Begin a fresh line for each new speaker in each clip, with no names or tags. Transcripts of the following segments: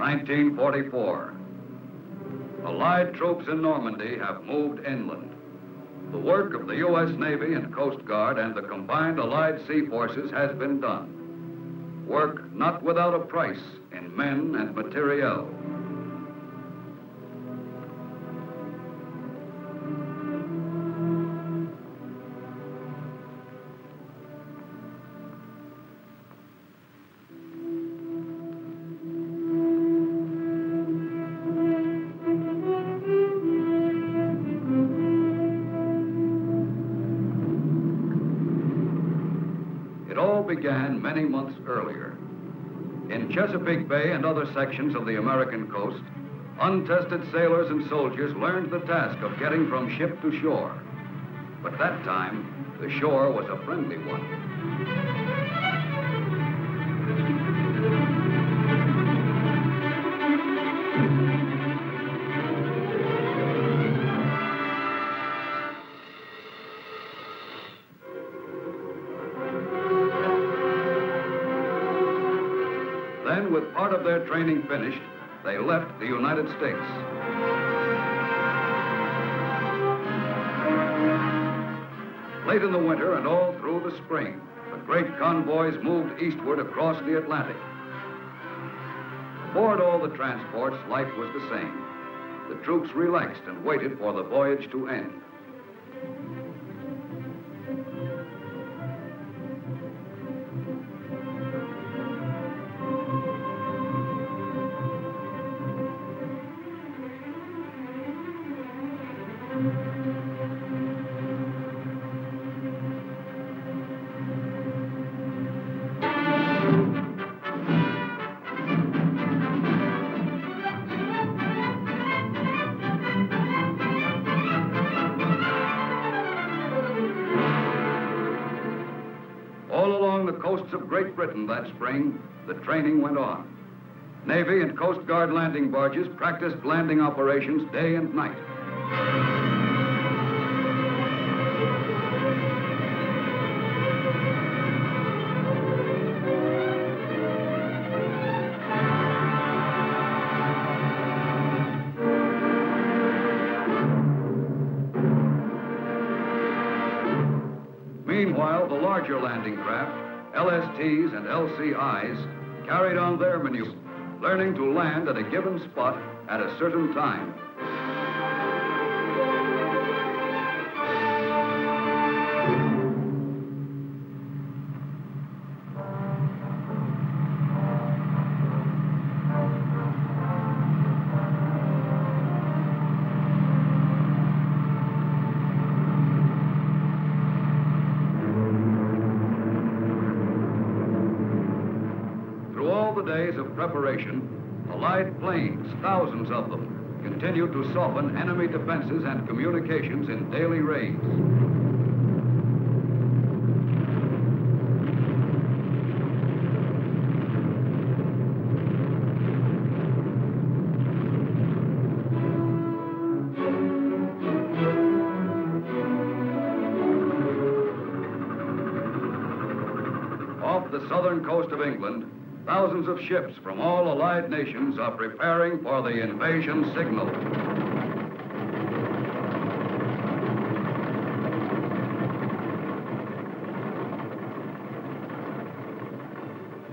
1944. Allied troops in Normandy have moved inland. The work of the U.S. Navy and Coast Guard and the combined Allied sea forces has been done. Work not without a price in men and materiel. Began many months earlier. In Chesapeake Bay and other sections of the American coast, untested sailors and soldiers learned the task of getting from ship to shore. But that time, the shore was a friendly one. Then, with part of their training finished, they left the United States. Late in the winter and all through the spring, the great convoys moved eastward across the Atlantic. Aboard all the transports, life was the same. The troops relaxed and waited for the voyage to end. All along the coasts of Great Britain that spring, the training went on. Navy and Coast Guard landing barges practiced landing operations day and night. Meanwhile, the larger landing craft, LSTs and LCIs, carried on their maneuvers, learning to land at a given spot at a certain time. Days of preparation, Allied planes, thousands of them, continued to soften enemy defenses and communications in daily raids. Off the southern coast of England, thousands of ships from all Allied nations are preparing for the invasion signal.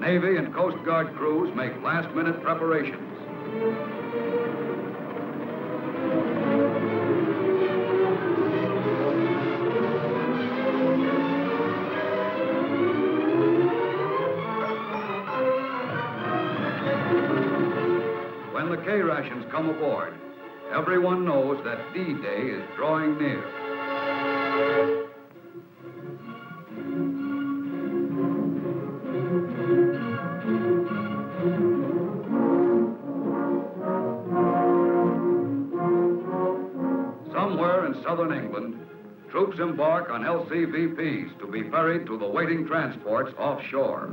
Navy and Coast Guard crews make last-minute preparations. When the K-rations come aboard, everyone knows that D-Day is drawing near. Somewhere in southern England, troops embark on LCVPs to be ferried to the waiting transports offshore.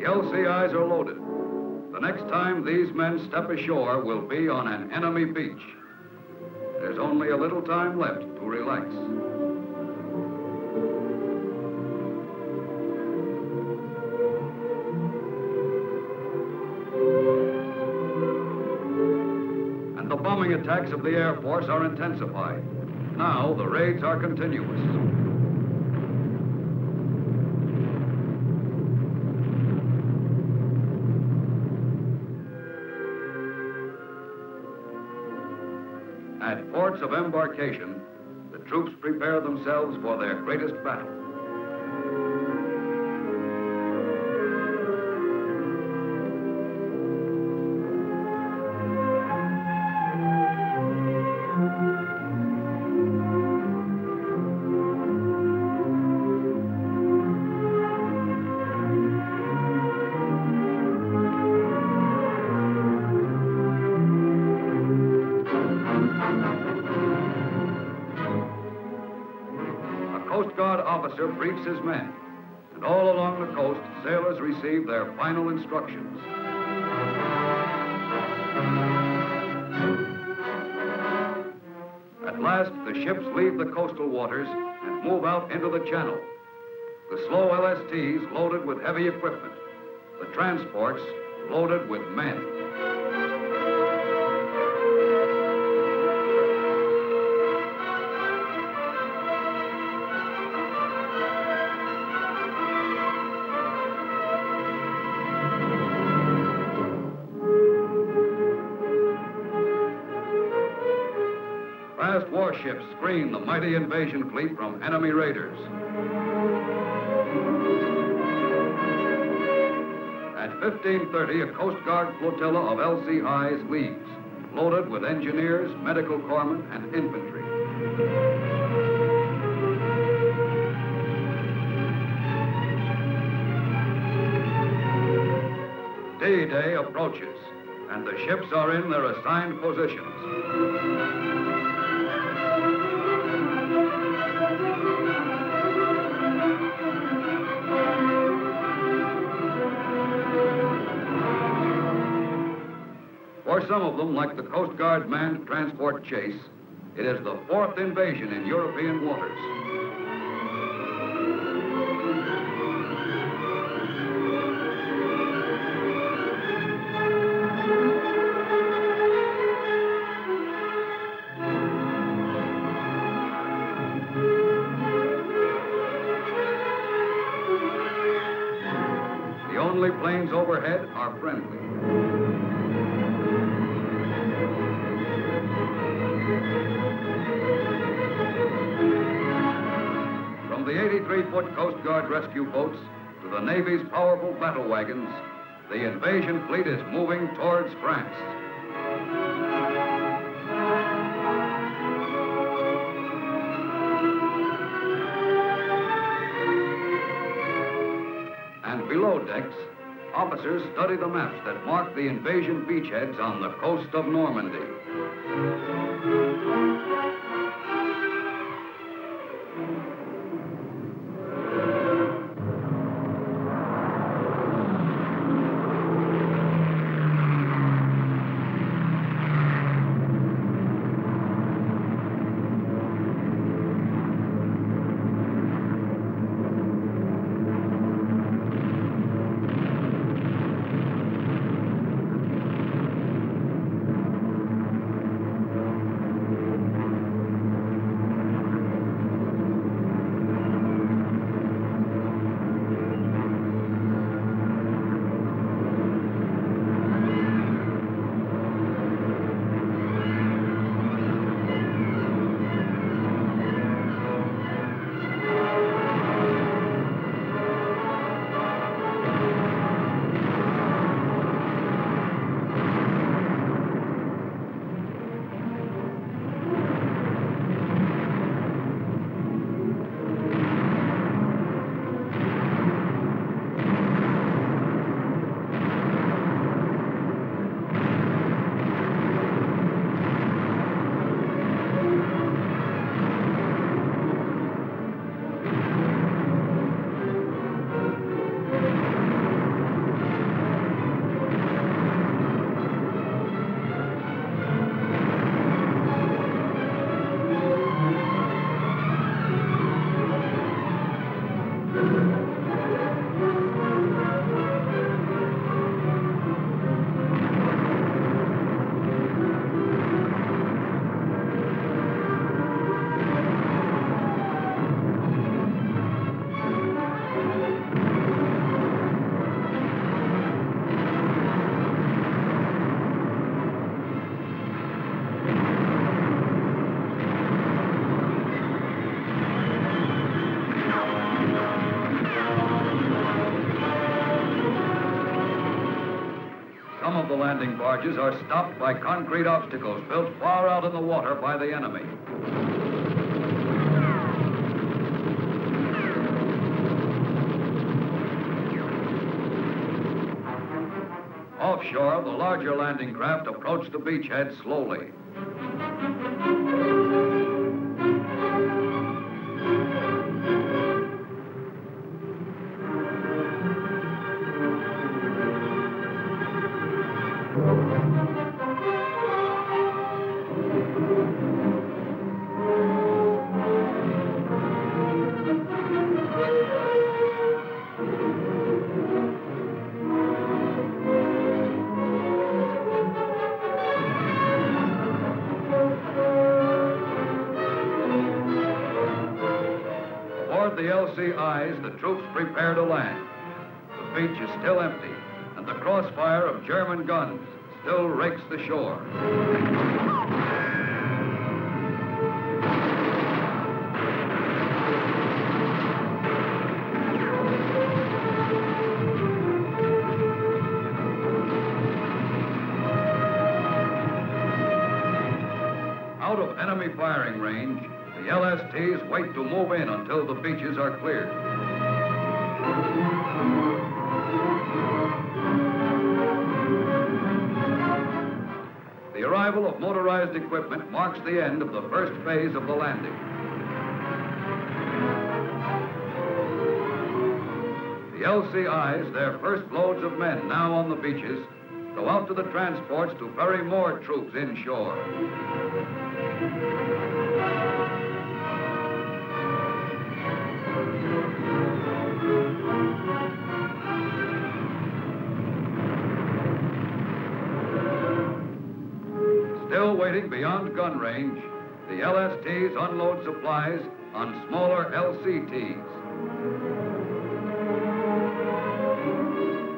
LCIs are loaded. The next time these men step ashore will be on an enemy beach. There's only a little time left to relax. And the bombing attacks of the Air Force are intensified. Now the raids are continuous. At ports of embarkation, the troops prepare themselves for their greatest battle. Coast Guard officer briefs his men, and all along the coast, sailors receive their final instructions. At last, the ships leave the coastal waters and move out into the channel. The slow LSTs loaded with heavy equipment, the transports loaded with men. Fast warships screen the mighty invasion fleet from enemy raiders. At 15:30, a Coast Guard flotilla of LCIs leaves, loaded with engineers, medical corpsmen, and infantry. D-Day approaches, and the ships are in their assigned positions. For some of them, like the Coast Guard manned transport chase, it is the fourth invasion in European waters. The only planes overhead are friendly. From the 83-foot Coast Guard rescue boats to the Navy's powerful battle wagons, the invasion fleet is moving towards France. And below decks, officers study the maps that mark the invasion beachheads on the coast of Normandy. the landing barges are stopped by concrete obstacles built far out in the water by the enemy. Offshore, the larger landing craft approach the beachhead slowly. Aboard the LCIs, the troops prepare to land. The beach is still empty, and the crossfire of German guns still rakes the shore. Out of enemy firing range, the LSTs wait to move in until the beaches are cleared. The arrival of motorized equipment marks the end of the first phase of the landing. The LCIs, their first loads of men now on the beaches, go out to the transports to ferry more troops inshore. Still waiting beyond gun range, the LSTs unload supplies on smaller LCTs.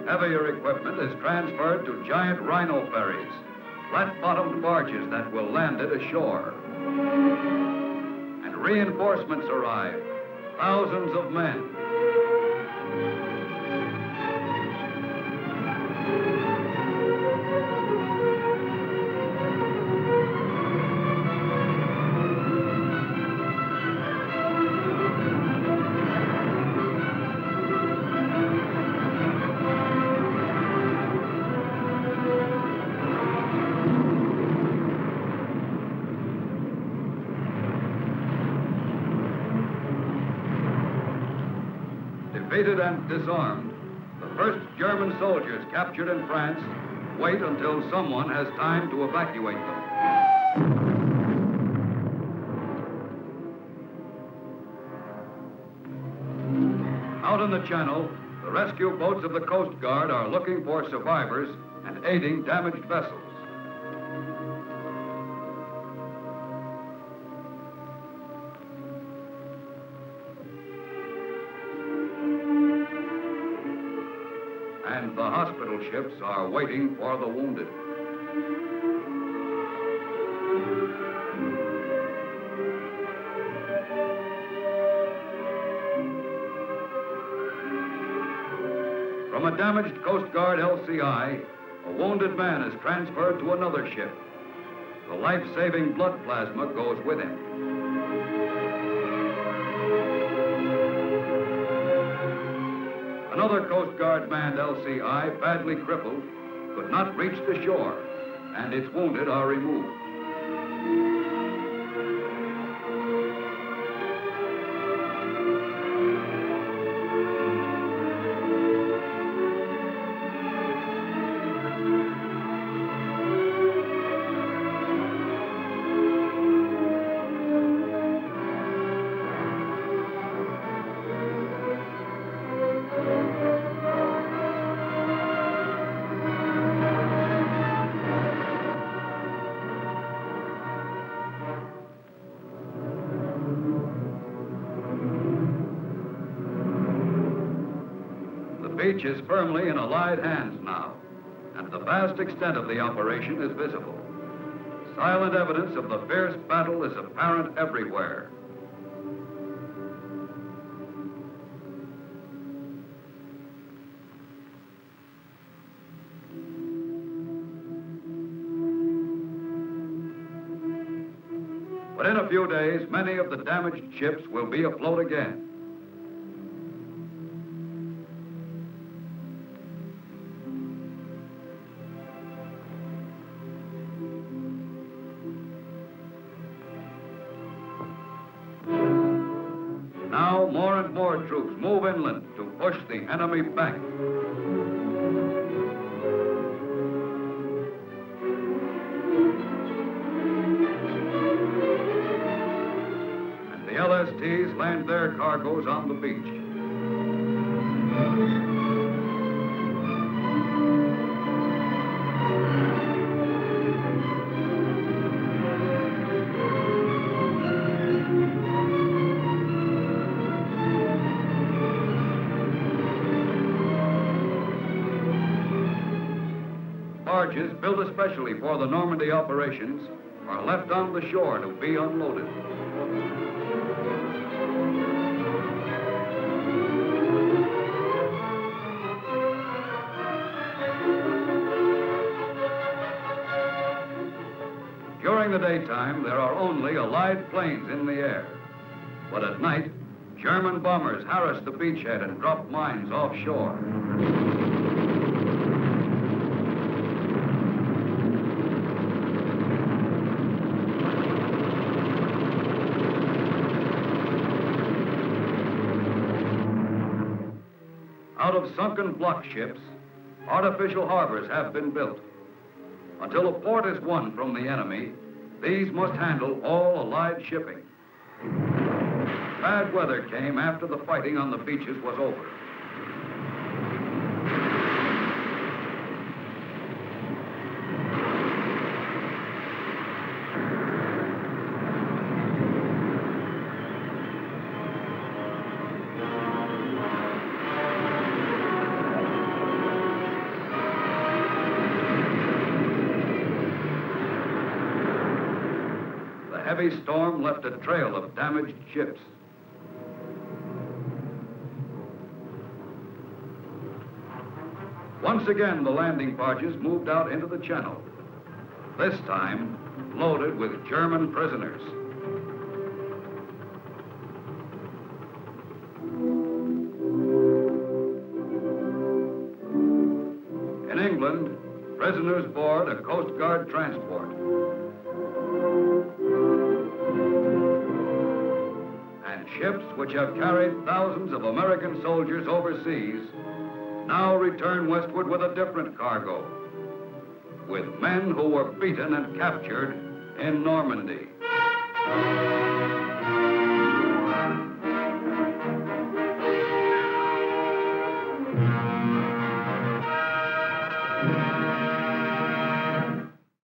Heavier equipment is transferred to giant rhino ferries, flat-bottomed barges that will land it ashore. And reinforcements arrive, thousands of men. Defeated and disarmed, the first German soldiers captured in France wait until someone has time to evacuate them. Out in the channel, the rescue boats of the Coast Guard are looking for survivors and aiding damaged vessels. And the hospital ships are waiting for the wounded. From a damaged Coast Guard LCI, a wounded man is transferred to another ship. The life-saving blood plasma goes with him. Another Coast Guard manned LCI, badly crippled, could not reach the shore, and its wounded are removed. The beach is firmly in Allied hands now, and the vast extent of the operation is visible. Silent evidence of the fierce battle is apparent everywhere. But in a few days, many of the damaged ships will be afloat again. Now, more and more troops move inland to push the enemy back. And the LSTs land their cargoes on the beach. Barges built especially for the Normandy operations are left on the shore to be unloaded. During the daytime, there are only Allied planes in the air. But at night, German bombers harass the beachhead and drop mines offshore. Out of sunken block ships, artificial harbors have been built. Until a port is won from the enemy, these must handle all Allied shipping. Bad weather came after the fighting on the beaches was over. The heavy storm left a trail of damaged ships. Once again, the landing barges moved out into the channel, this time loaded with German prisoners. In England, prisoners board a Coast Guard transport. And ships which have carried thousands of American soldiers overseas now return westward with a different cargo, with men who were beaten and captured in Normandy.